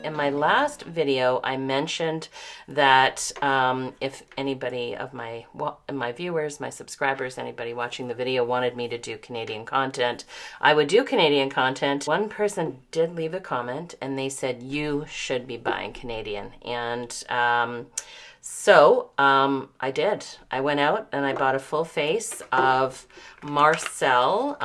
In my last video, I mentioned that if anybody of my viewers, my subscribers, anybody watching the video wanted me to do Canadian content, I would do Canadian content. One person did leave a comment and they said, you should be buying Canadian. And so I did. I went out and I bought a full face of Marcelle,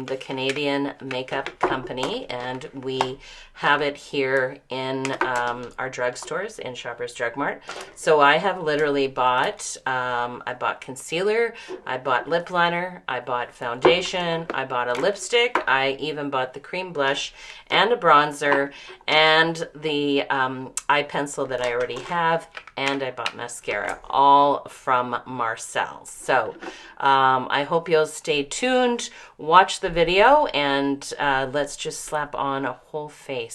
the Canadian makeup company, and we have it here in our drugstores in Shoppers Drug Mart. So I have literally bought, I bought concealer, I bought lip liner, I bought foundation, I bought a lipstick, I even bought the cream blush and a bronzer and the eye pencil that I already have, and I bought mascara, all from Marcelle. So I hope you'll stay tuned, watch the video, and let's just slap on a whole face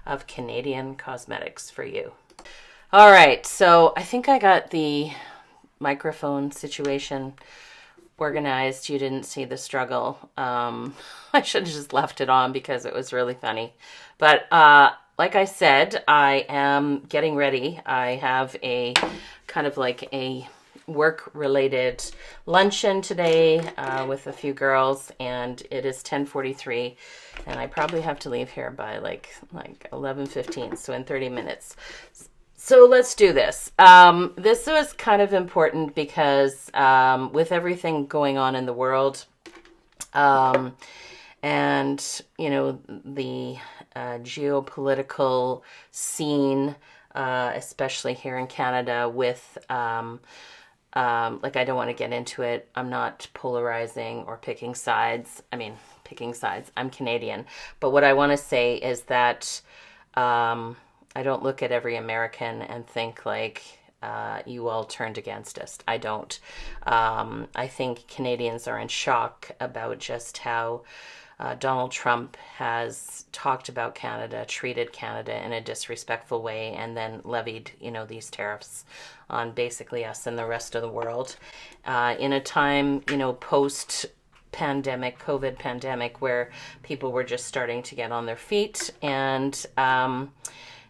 of Canadian cosmetics for you. All right, so I think I got the microphone situation organized. You didn't see the struggle. I should have just left it on because it was really funny. But like I said, I am getting ready. I have a kind of like a work-related luncheon today with a few girls, and it is 10:43, and I probably have to leave here by like 11:15, so in 30 minutes. So let's do this. This was kind of important because with everything going on in the world, and you know, the geopolitical scene, especially here in Canada with like, I don't want to get into it. I'm not polarizing or picking sides. I mean, picking sides. I'm Canadian. But what I want to say is that I don't look at every American and think like you all turned against us. I don't. I think Canadians are in shock about just how Donald Trump has talked about Canada, treated Canada in a disrespectful way, and then levied, you know, these tariffs on basically us and the rest of the world. In a time, you know, post-pandemic, COVID pandemic, where people were just starting to get on their feet. And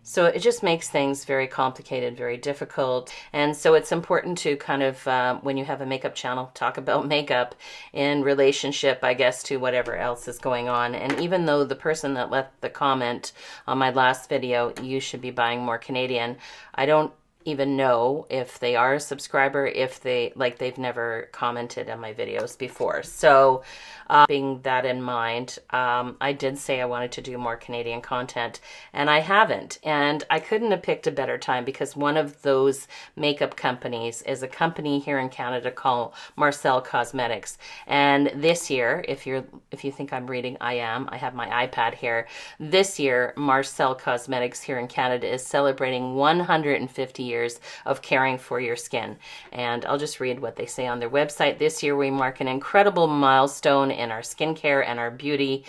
so it just makes things very complicated, very difficult. And so it's important to kind of, when you have a makeup channel, talk about makeup in relationship, I guess, to whatever else is going on. And even though the person that left the comment on my last video, you should be buying more Canadian, I don't even know if they are a subscriber, if they've never commented on my videos before. So being that in mind, I did say I wanted to do more Canadian content, and I haven't. And I couldn't have picked a better time because one of those makeup companies is a company here in Canada called Marcelle Cosmetics. And this year, if you think I'm reading, I am. I have my iPad here. This year, Marcelle Cosmetics here in Canada is celebrating 150 years of caring for your skin. And I'll just read what they say on their website. This year we mark an incredible milestone in our skincare and our beauty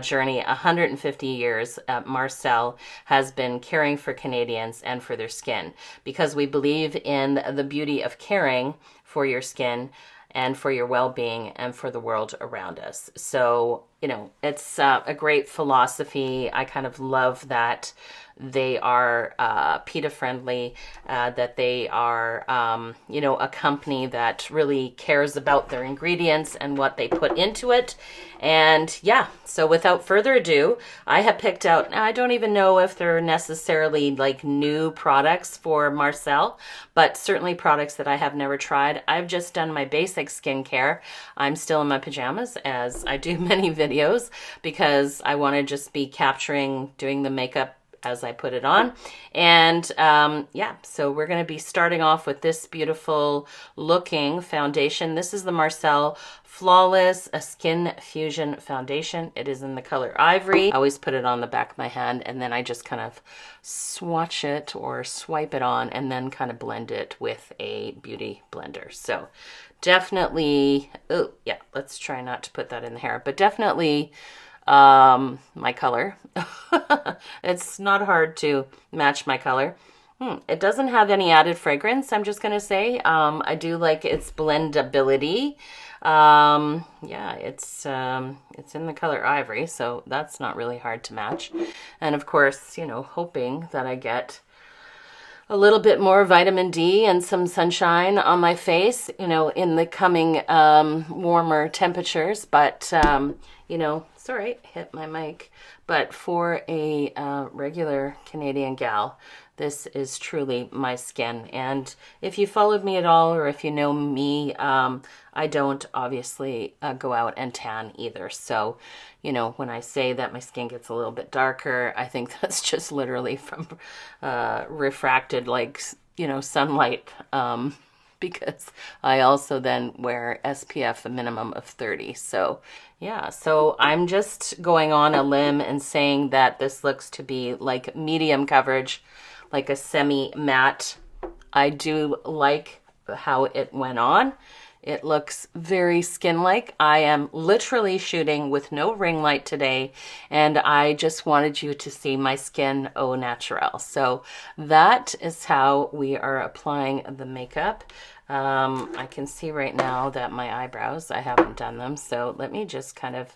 journey. 150 years Marcelle has been caring for Canadians and for their skin, because we believe in the beauty of caring for your skin and for your well-being and for the world around us. So, you know, it's a great philosophy. I kind of love that they are PETA friendly, that they are, you know, a company that really cares about their ingredients and what they put into it. And yeah, so without further ado, I have picked out, I don't even know if they're necessarily like new products for Marcelle, but certainly products that I have never tried. I've just done my basic skincare. I'm still in my pajamas as I do many videos because I want to just be capturing, doing the makeup as I put it on. And yeah, so we're going to be starting off with this beautiful looking foundation. This is the Marcelle Flawless Skin Fusion Foundation. It is in the color Ivory. I always put it on the back of my hand, and then I just kind of swatch it or swipe it on and then kind of blend it with a beauty blender. So definitely, oh yeah, let's try not to put that in the hair, but definitely my color. It's not hard to match my color. It doesn't have any added fragrance, I'm just gonna say. I do like its blendability. Yeah, it's in the color Ivory, so that's not really hard to match. And of course, you know, hoping that I get a little bit more vitamin D and some sunshine on my face, you know, in the coming warmer temperatures. But, you know, sorry, hit my mic. But for a regular Canadian gal, this is truly my skin. And if you followed me at all, or if you know me, I don't obviously go out and tan either. So, you know, when I say that my skin gets a little bit darker, I think that's just literally from refracted, like, you know, sunlight. Because I also then wear SPF a minimum of 30. So yeah, so I'm just going on a limb and saying that this looks to be like medium coverage, like a semi-matte. I do like how it went on. It looks very skin-like. I am literally shooting with no ring light today, and I just wanted you to see my skin au naturel. So that is how we are applying the makeup. I can see right now that my eyebrows, I haven't done them, so let me just kind of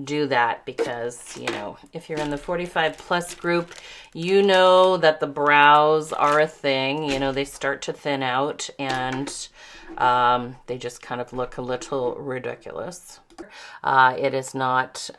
do that because, you know, if you're in the 45 plus group, you know that the brows are a thing. You know, they start to thin out and they just kind of look a little ridiculous. It is not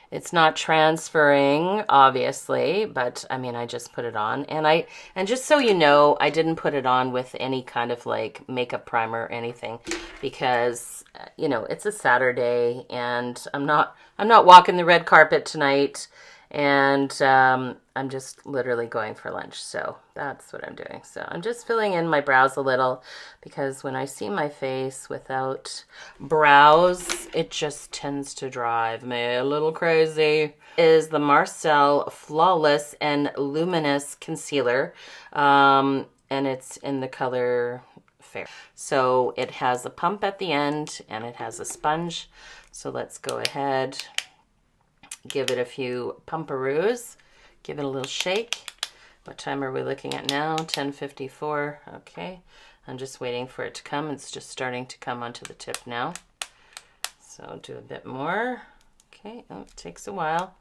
it's not transferring, obviously, but I mean, I just put it on. And just so you know, I didn't put it on with any kind of like makeup primer or anything because, you know, it's a Saturday and I'm not walking the red carpet tonight, and I'm just literally going for lunch. So that's what I'm doing. So I'm just filling in my brows a little because when I see my face without brows, it just tends to drive me a little crazy. Is the Marcelle Flawless and Luminous Concealer, and it's in the color Fair. So it has a pump at the end and it has a sponge. So let's go ahead, give it a few pumperoos, give it a little shake. What time are we looking at now? 10:54. Okay, I'm just waiting for it to come. It's just starting to come onto the tip now. So I'll do a bit more. Okay, oh, it takes a while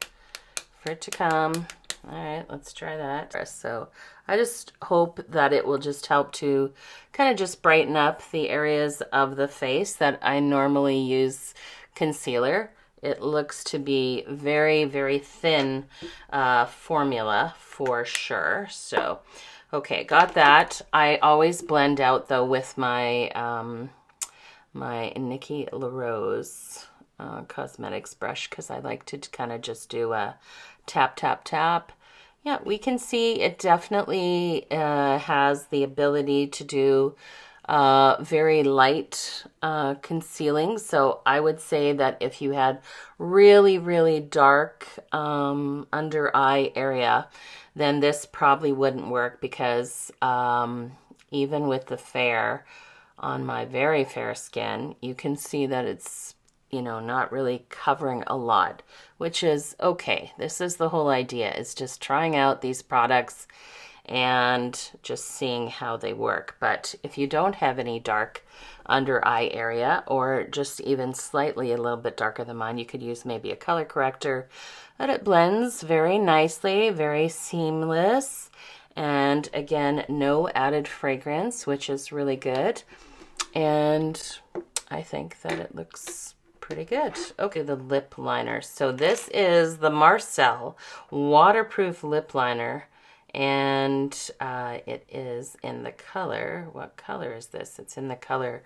for it to come. All right, let's try that. So I just hope that it will just help to kind of just brighten up the areas of the face that I normally use concealer. It looks to be very, very thin formula for sure. So, okay, got that. I always blend out though with my my Nikki LaRose Cosmetics brush because I like to kind of just do a tap, tap, tap. Yeah, we can see it definitely has the ability to do very light concealing. So I would say that if you had really, really dark under eye area, then this probably wouldn't work because even with the fair on my very fair skin, you can see that it's, you know, not really covering a lot, which is okay. This is the whole idea, is just trying out these products and just seeing how they work. But if you don't have any dark under eye area, or just even slightly a little bit darker than mine, you could use maybe a color corrector, but it blends very nicely, very seamless. And again, no added fragrance, which is really good. And I think that it looks pretty good. Okay, the lip liner. So this is the Marcelle waterproof lip liner, and it is in the color, what color is this? It's in the color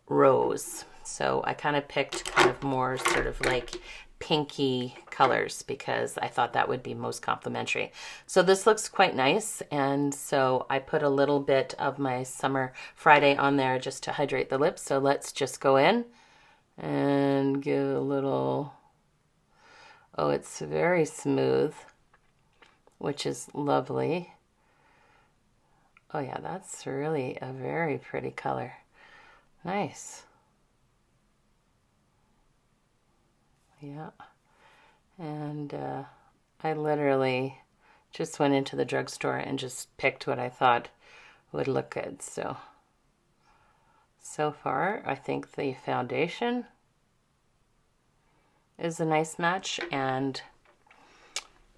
Rose. So I kind of picked kind of more sort of like pinky colors because I thought that would be most complimentary. So this looks quite nice, and so I put a little bit of my Summer Friday on there just to hydrate the lips. So let's just go in and give a little, oh, it's very smooth, which is lovely. Oh yeah, that's really a very pretty color. Nice. Yeah. And I literally just went into the drugstore and just picked what I thought would look good. So So far, I think the foundation is a nice match, and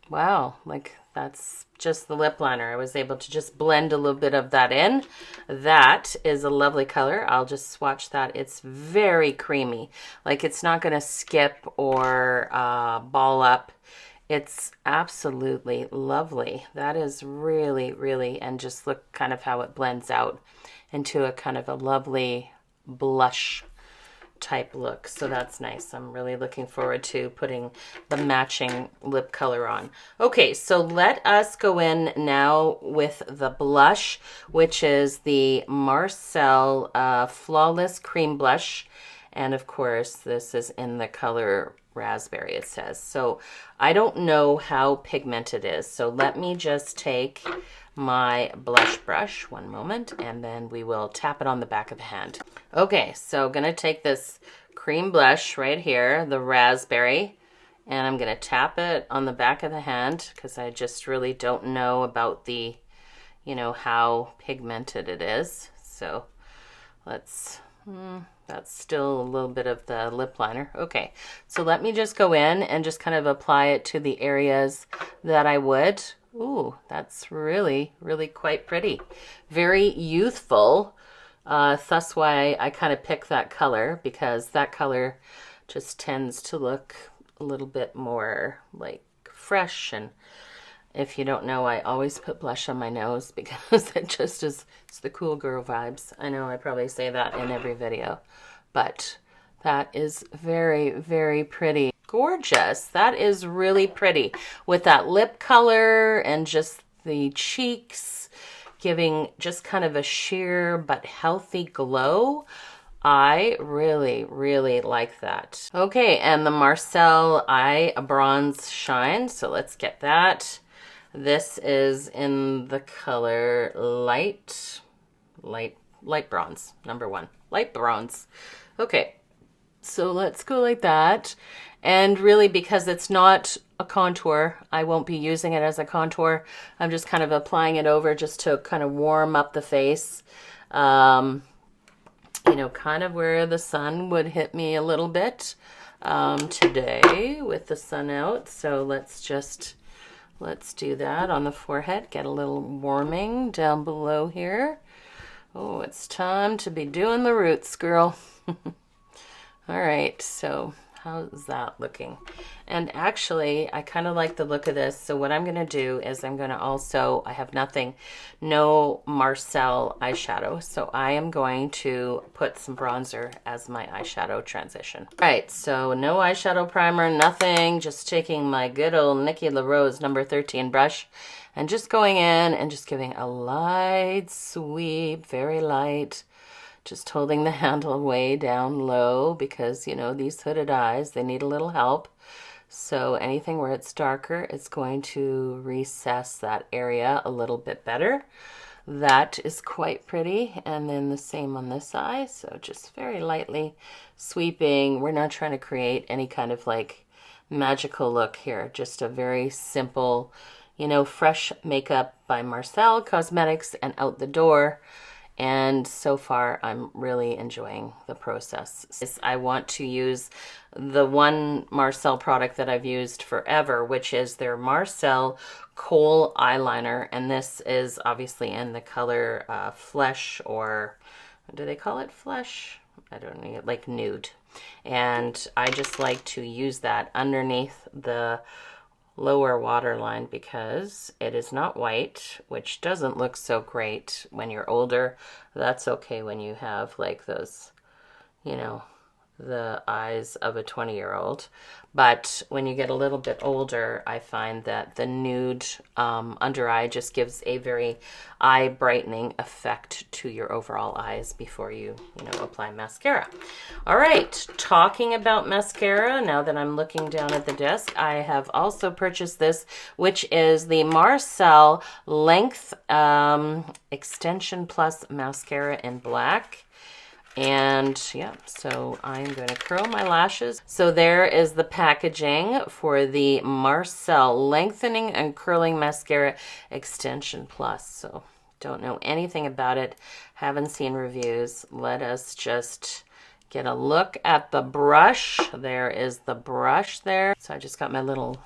wow, like that's just the lip liner. I was able to just blend a little bit of that in. That is a lovely color. I'll just swatch that. It's very creamy. Like it's not going to skip or ball up. It's absolutely lovely. That is really, really, and just look kind of how it blends out into a kind of a lovely blush type look. So that's nice. I'm really looking forward to putting the matching lip color on. Okay, so let us go in now with the blush, which is the Marcelle Flawless Cream Blush. And of course, this is in the color raspberry, it says. So I don't know how pigmented it is. So let me just take my blush brush, one moment, and then we will tap it on the back of the hand. Okay, so I'm going to take this cream blush right here, the raspberry, and I'm going to tap it on the back of the hand because I just really don't know about the, you know, how pigmented it is. So let's, that's still a little bit of the lip liner. Okay, so let me just go in and just kind of apply it to the areas that I would. Ooh, that's really, really quite pretty. Very youthful. That's why I kind of picked that color, because that color just tends to look a little bit more like fresh. And if you don't know, I always put blush on my nose because it just is, it's the cool girl vibes. I know I probably say that in every video, but that is very, very pretty. Gorgeous. That is really pretty with that lip color and just the cheeks giving just kind of a sheer but healthy glow. I really, really like that. Okay, and the Marcelle Eye Bronze Shine. So let's get that. This is in the color light bronze, number 1. Light bronze. Okay, so let's go like that. And really, because it's not a contour, I won't be using it as a contour. I'm just kind of applying it over just to kind of warm up the face. You know, kind of where the sun would hit me a little bit today with the sun out. So let's do that on the forehead. Get a little warming down below here. Oh, it's time to be doing the roots, girl. All right, so how's that looking? And actually, I kind of like the look of this. So what I'm going to do is I'm going to also, I have no Marcelle eyeshadow. So I am going to put some bronzer as my eyeshadow transition. All right, so no eyeshadow primer, nothing. Just taking my good old Nikki LaRose number 13 brush and just going in and just giving a light sweep, very light. Just holding the handle way down low because, you know, these hooded eyes, they need a little help. So anything where it's darker, it's going to recess that area a little bit better. That is quite pretty. And then the same on this eye. So just very lightly sweeping. We're not trying to create any kind of like magical look here. Just a very simple, you know, fresh makeup by Marcelle Cosmetics and out the door. And so far, I'm really enjoying the process. I want to use the one Marcelle product that I've used forever, which is their Marcelle Kohl eyeliner. And this is obviously in the color Flesh, or do they call it Flesh? I don't know, like nude. And I just like to use that underneath the lower waterline because it is not white, which doesn't look so great when you're older. That's okay when you have like those, you know, the eyes of a 20-year-old. But when you get a little bit older, I find that the nude under eye just gives a very eye brightening effect to your overall eyes before you apply mascara. All right, talking about mascara, now that I'm looking down at the desk, I have also purchased this, which is the Marcelle Xtension Plus Mascara in black. And yeah, so I'm going to curl my lashes. So there is the packaging for the Marcelle Lengthening and Curling Mascara Xtension Plus. So Don't know anything about it. Haven't seen reviews. Let us just get a look at the brush. There is the brush there. So I just got my little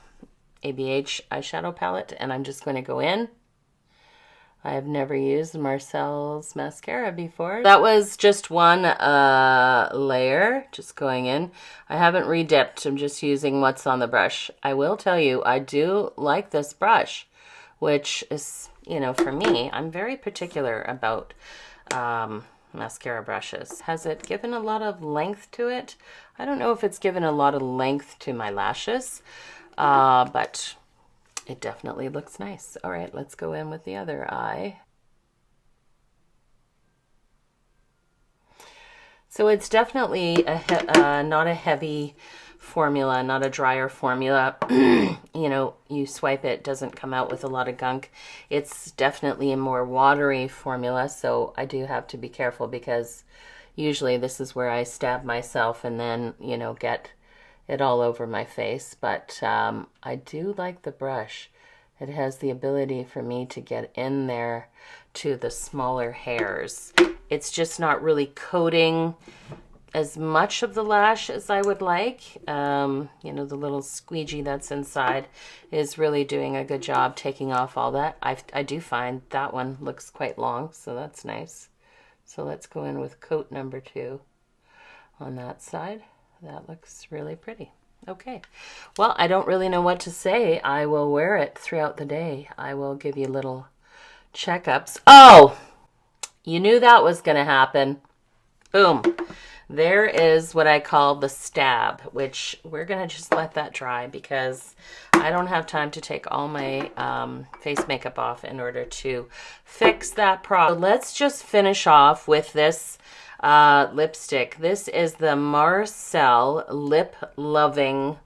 ABH eyeshadow palette, and I'm just going to go in. I have never used Marcelle's mascara before. That was just one layer, just going in. I haven't redipped. I'm just using what's on the brush. I will tell you, I do like this brush, which is, you know, for me, I'm very particular about mascara brushes. Has it given a lot of length to it? I don't know if it's given a lot of length to my lashes, but it definitely looks nice. All right, let's go in with the other eye. So it's definitely not a heavy formula, not a drier formula. You know, you swipe it, doesn't come out with a lot of gunk. It's definitely a more watery formula, so I do have to be careful because usually this is where I stab myself and then, you know, get it all over my face. But I do like the brush. It has the ability for me to get in there to the smaller hairs. It's just not really coating as much of the lash as I would like. You know, the little squeegee that's inside is really doing a good job taking off all that. I do find that one looks quite long, so that's nice. So let's go in with coat number 2 on that side. That looks really pretty. Okay, well, I don't really know what to say. I will wear it throughout the day. I will give you little checkups. Oh, you knew that was going to happen. Boom. There is what I call the stab, which we're going to just let that dry because I don't have time to take all my face makeup off in order to fix that problem. So let's just finish off with this lipstick. This is the Marcelle Lip Loving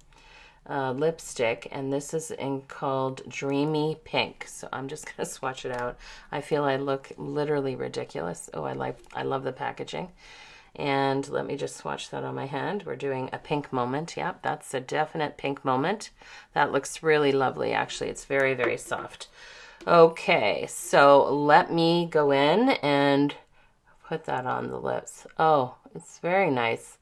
lipstick, and this is called Dreamy Pink. So I'm just going to swatch it out. I feel I look literally ridiculous. Oh, I love the packaging. And let me just swatch that on my hand. We're doing a pink moment. Yep, that's a definite pink moment. That looks really lovely, actually. It's very, very soft. Okay, so let me go in and put that on the lips. Oh, it's very nice.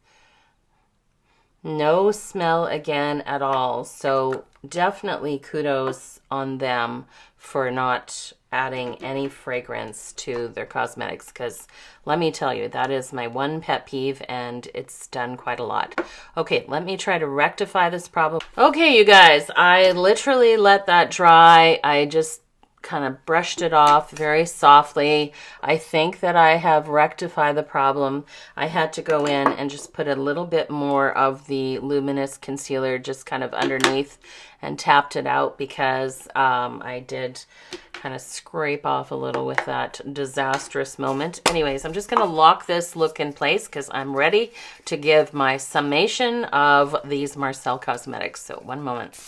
No smell again at all. So definitely kudos on them for not adding any fragrance to their cosmetics, because let me tell you, that is my one pet peeve, and it's done quite a lot. Okay, let me try to rectify this problem. Okay, you guys, I literally let that dry. I just kind of brushed it off very softly. I think that I have rectified the problem. I had to go in and just put a little bit more of the Luminous concealer just kind of underneath and tapped it out because I did kind of scrape off a little with that disastrous moment. Anyways, I'm just going to lock this look in place because I'm ready to give my summation of these Marcelle Cosmetics. So one moment.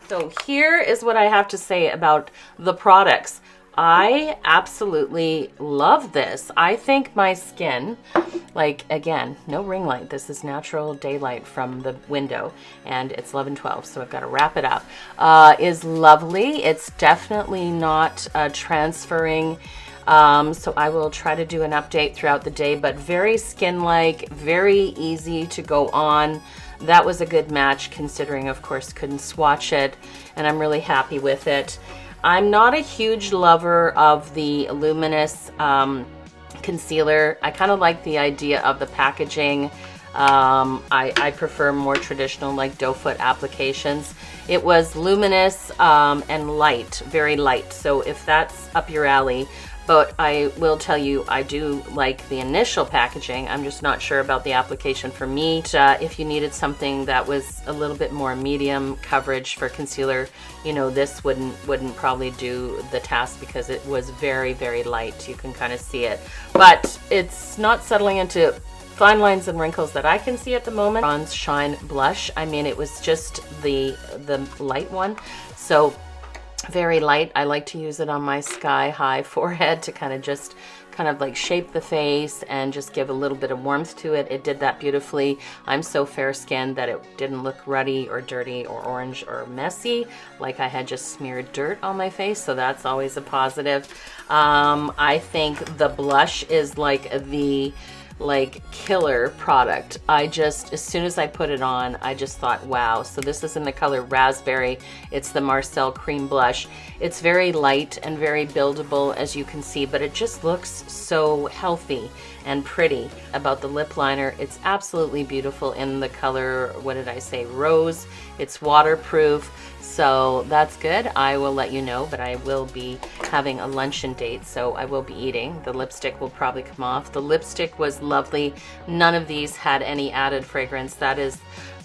So here is what I have to say about the products. I absolutely love this. I think my skin, like, again, no ring light. This is natural daylight from the window, and it's 11:12, so I've got to wrap it up. Is lovely. It's definitely not transferring. So I will try to do an update throughout the day, but very skin-like, very easy to go on. That was a good match considering, of course, couldn't swatch it, and I'm really happy with it. I'm not a huge lover of the Luminous concealer. I kind of like the idea of the packaging. I prefer more traditional, like doe foot applications. It was luminous and light, very light. So if that's up your alley, but I will tell you, I do like the initial packaging. I'm just not sure about the application for me. If you needed something that was a little bit more medium coverage for concealer, you know, this wouldn't probably do the task because it was very, very light. You can kind of see it, but it's not settling into fine lines and wrinkles that I can see at the moment. Bronze Shine Blush. I mean, it was just the light one. So very light. I like to use it on my sky high forehead to kind of just kind of like shape the face and just give a little bit of warmth to it. It did that beautifully. I'm so fair skinned that it didn't look ruddy or dirty or orange or messy, like I had just smeared dirt on my face, so that's always a positive. I think the blush is like the killer product. I just, as soon as I put it on, I just thought, wow. So this is in the color Raspberry. It's the Marcelle Cream Blush. It's very light and very buildable, as you can see, but it just looks so healthy and pretty. About the lip liner, it's absolutely beautiful in the color, what did I say, Rose. It's waterproof, so that's good. I will let you know, but I will be having a luncheon date, so I will be eating. The lipstick will probably come off. The lipstick was lovely. None of these had any added fragrance. That is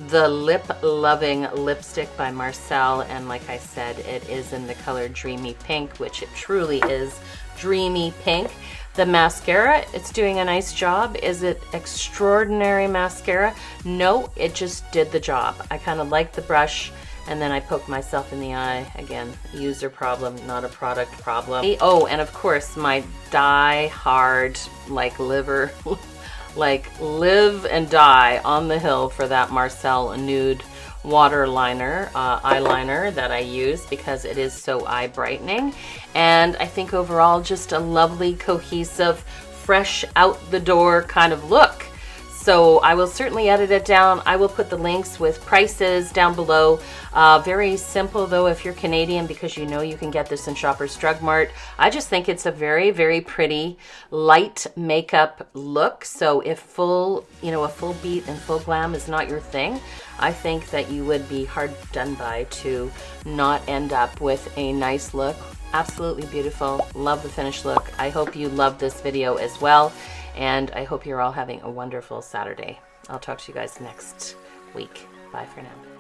the Lip Loving lipstick by Marcelle, and like I said, it is in the color Dreamy Pink, which it truly is dreamy pink. The mascara, it's doing a nice job. Is it extraordinary mascara? No, it just did the job. I kind of like the brush, and then I poked myself in the eye. Again, user problem, not a product problem. Oh, and of course, my die-hard, like live and die on the hill for that Marcelle Nude water liner, eyeliner that I use because it is so eye brightening. And I think overall just a lovely, cohesive, fresh out the door kind of look. So I will certainly edit it down. I will put the links with prices down below. Very simple though if you're Canadian, because you know you can get this in Shoppers Drug Mart. I just think it's a very, very pretty light makeup look. So if full, you know, a full beat and full glam is not your thing, I think that you would be hard done by to not end up with a nice look. Absolutely beautiful. Love the finished look. I hope you love this video as well. And I hope you're all having a wonderful Saturday. I'll talk to you guys next week. Bye for now.